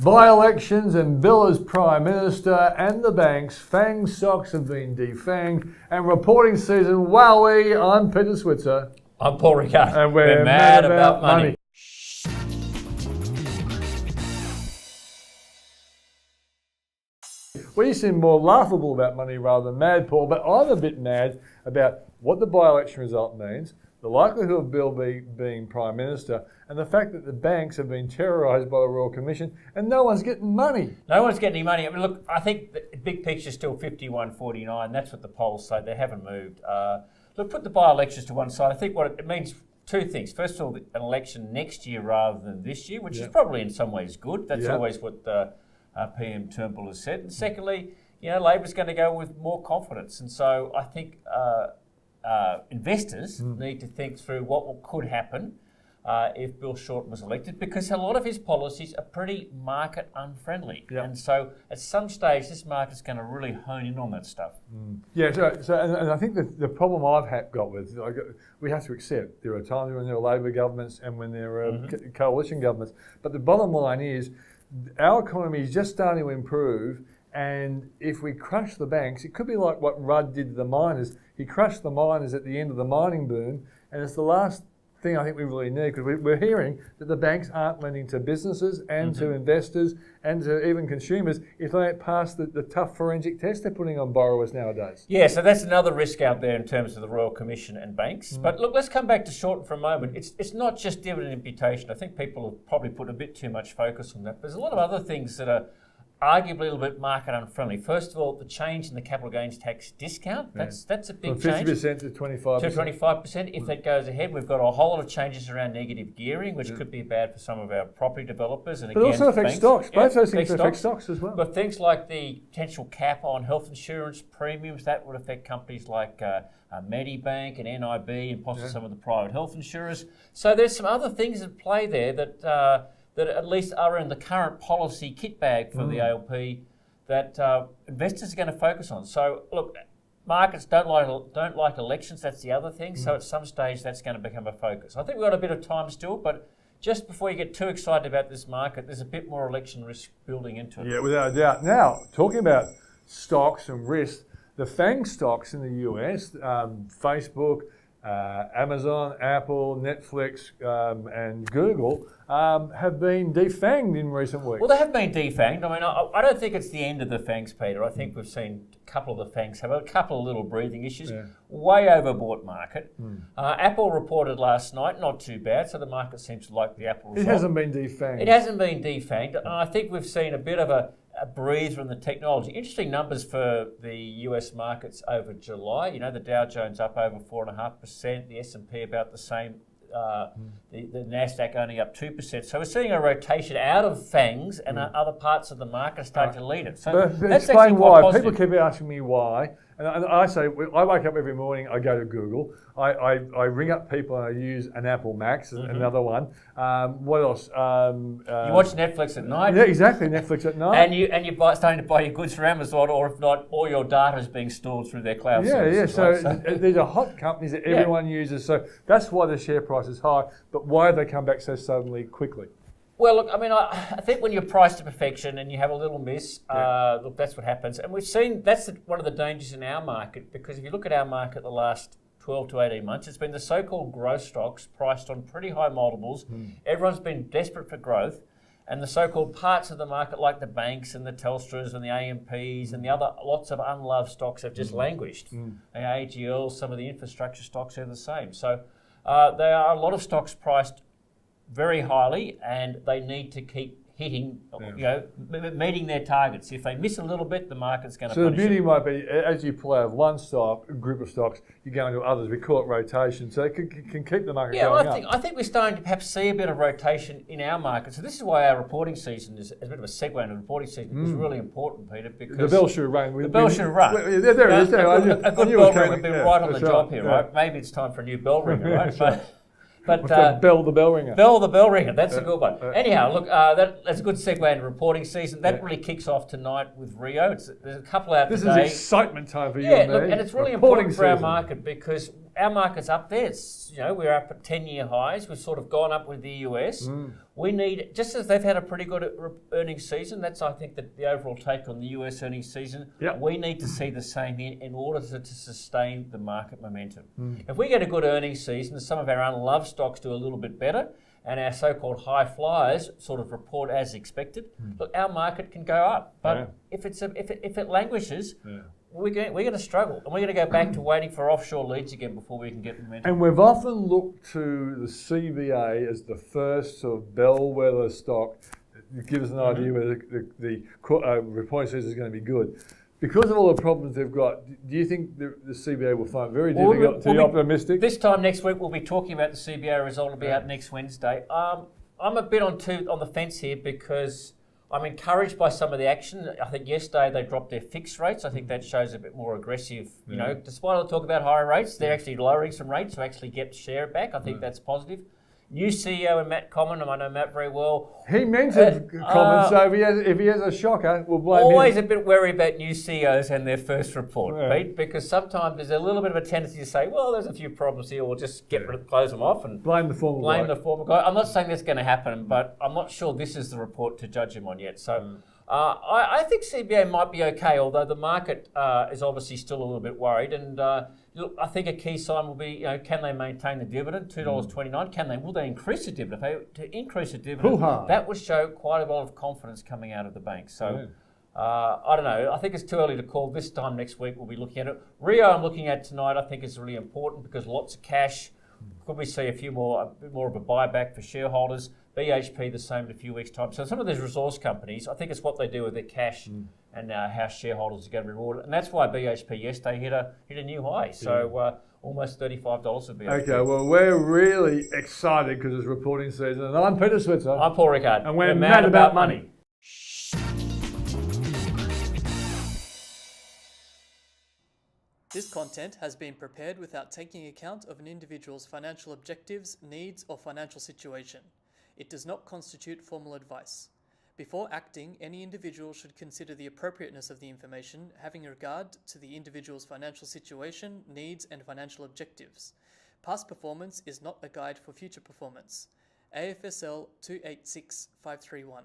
By-elections and Bill as Prime Minister and the banks, FAANG stocks have been defanged and reporting season, wowee, I'm Peter Switzer. I'm Paul Ricard. And we're mad about money. We seem more laughable about money rather than mad, Paul, but I'm a bit mad about what the by-election result means, the likelihood of Bill being Prime Minister, and the fact that the banks have been terrorised by the Royal Commission and no one's getting money. No one's getting any money. I mean, look, I think the big picture's still 51-49. That's what the polls say. They haven't moved. Look, put the by-elections to one side. I think what it means, two things. First of all, an election next year rather than this year, which is probably in some ways good. That's always what PM Turnbull has said. And secondly, Labor's going to go with more confidence. And so I think investors need to think through what could happen if Bill Shorten was elected, because a lot of his policies are pretty market unfriendly. And so at some stage, this market's going to really hone in on that stuff. Yeah, and I think the problem I've got with, we have to accept there are times when there are Labor governments and when there are coalition governments. But the bottom line is, our economy is just starting to improve, and if we crush the banks, it could be like what Rudd did to the miners. He crushed the miners at the end of the mining boom, and it's the last thing I think we really need, because we're hearing that the banks aren't lending to businesses and to investors and to even consumers if they don't pass the tough forensic test they're putting on borrowers nowadays. Yeah, so that's another risk out there in terms of the Royal Commission and banks. But look, let's come back to Shorten for a moment. It's not just dividend imputation. I think people have probably put a bit too much focus on that. There's a lot of other things that are arguably a little bit market unfriendly. First of all, the change in the capital gains tax discount. That's a big change. From 50% to 25%. To 25%. If that goes ahead, we've got a whole lot of changes around negative gearing, which could be bad for some of our property developers. And but again, also affects stocks. Both those things affect stocks as well. But things like the potential cap on health insurance premiums, that would affect companies like Medibank and NIB and possibly some of the private health insurers. So there's some other things at play there that at least are in the current policy kit bag for the ALP that investors are going to focus on. So look, markets don't like elections. That's the other thing. So at some stage, that's going to become a focus. I think we've got a bit of time still, but just before you get too excited about this market, there's a bit more election risk building into it. Yeah, without a doubt. Now, talking about stocks and risk, the FAANG stocks in the US, Facebook, Amazon, Apple, Netflix, and Google have been defanged in recent weeks. Well, they have been defanged. I mean, I don't think it's the end of the FAANGs, Peter. I think we've seen a couple of the FAANGs have a couple of little breathing issues. Way overbought market. Apple reported last night, not too bad, so the market seems to like the Apple result. It hasn't been defanged. It hasn't been defanged, and I think we've seen a bit of a breather in the technology. Interesting numbers for the US markets over July. The Dow Jones up over 4.5%, the S&P about the same, the Nasdaq only up 2%. So we're seeing a rotation out of FAANGs and other parts of the market starting to lead it. So but that's explain why. positive. People keep asking me why. And I say, I wake up every morning, I go to Google, I ring up people and I use an Apple Max, another one. What else? You watch Netflix at night. Yeah, exactly, Netflix at night. And you're starting to buy your goods from Amazon, or if not, all your data is being stored through their cloud services. So these are hot companies that everyone uses. So that's why the share price is high. But why have they come back so suddenly, quickly? Well, look, I mean, I think when you're priced to perfection and you have a little miss, look, that's what happens. And we've seen that's one of the dangers in our market, because if you look at our market the last 12 to 18 months, it's been the so-called growth stocks priced on pretty high multiples. Everyone's been desperate for growth. And the so-called parts of the market like the banks and the Telstras and the AMPs and the other lots of unloved stocks have just languished. The AGL, some of the infrastructure stocks are the same. So there are a lot of stocks priced very highly, and they need to keep hitting, meeting their targets. If they miss a little bit, the market's going to punish So the beauty them. might be, as you pull out of one stock, a group of stocks, you go into others. We call it rotation, so it can keep the market going up. I think we're starting to perhaps see a bit of rotation in our market. So this is why our reporting season is a bit of a segue into the reporting season. It's really important, Peter, because the bell should have rung. The bell should have rung. There it is. A good bell ringer would be right on the job here, right? Maybe it's time for a new bell ringer, right? But Bell the bell ringer. Bell the bell ringer, that's a good one. Anyhow, look, that's a good segue into reporting season. That really kicks off tonight with Rio. There's a couple out this today. This is excitement time for you and me. Look, and it's really important for our market, because our market's up there. It's, we're up at 10-year highs. We've sort of gone up with the US. We need, just as they've had a pretty good earnings season, that's, I think, the overall take on the US earnings season. We need to see the same here in order to sustain the market momentum. If we get a good earnings season, some of our unloved stocks do a little bit better, and our so-called high flyers sort of report as expected, look, our market can go up. But if it languishes, we're going to struggle, and we're going to go back to waiting for offshore leads again before we can get momentum. And we've often looked to the CBA as the first sort of bellwether stock that gives us an idea whether the reporting season is going to be good. Because of all the problems they've got, do you think the CBA will find it very difficult to be optimistic? This time next week, we'll be talking about the CBA result. It'll be out next Wednesday. I'm a bit on the fence here because I'm encouraged by some of the action. I think yesterday they dropped their fixed rates. I think that shows a bit more aggressive. Despite all the talk about higher rates, they're actually lowering some rates to actually get share back. I think that's positive. New CEO and Matt Common, and I know Matt very well. He mentioned Common, so if he has a shocker, we'll blame him. Always a bit wary about new CEOs and their first report, Pete, because sometimes there's a little bit of a tendency to say, well, there's a few problems here, we'll just close them off and blame the former guy. I'm not saying that's going to happen, but I'm not sure this is the report to judge him on yet. So I think CBA might be okay, although the market is obviously still a little bit worried. And look, I think a key sign will be, can they maintain the dividend, $2.29? Will they increase the dividend? If they increase the dividend, that would show quite a lot of confidence coming out of the bank. So I don't know. I think it's too early to call. This time next week we'll be looking at it. Rio I'm looking at tonight I think is really important because lots of cash. Could we see a bit more of a buyback for shareholders? BHP the same in a few weeks' time. So some of these resource companies, I think it's what they do with their cash and how shareholders are going to be rewarded. And that's why BHP yesterday hit a new high. So almost $35 for BHP. Okay, well, we're really excited because it's reporting season. And I'm Peter Switzer. I'm Paul Rickard. And we're mad about money. This content has been prepared without taking account of an individual's financial objectives, needs, or financial situation. It does not constitute formal advice. Before acting, any individual should consider the appropriateness of the information, having regard to the individual's financial situation, needs, and financial objectives. Past performance is not a guide for future performance. AFSL 286531.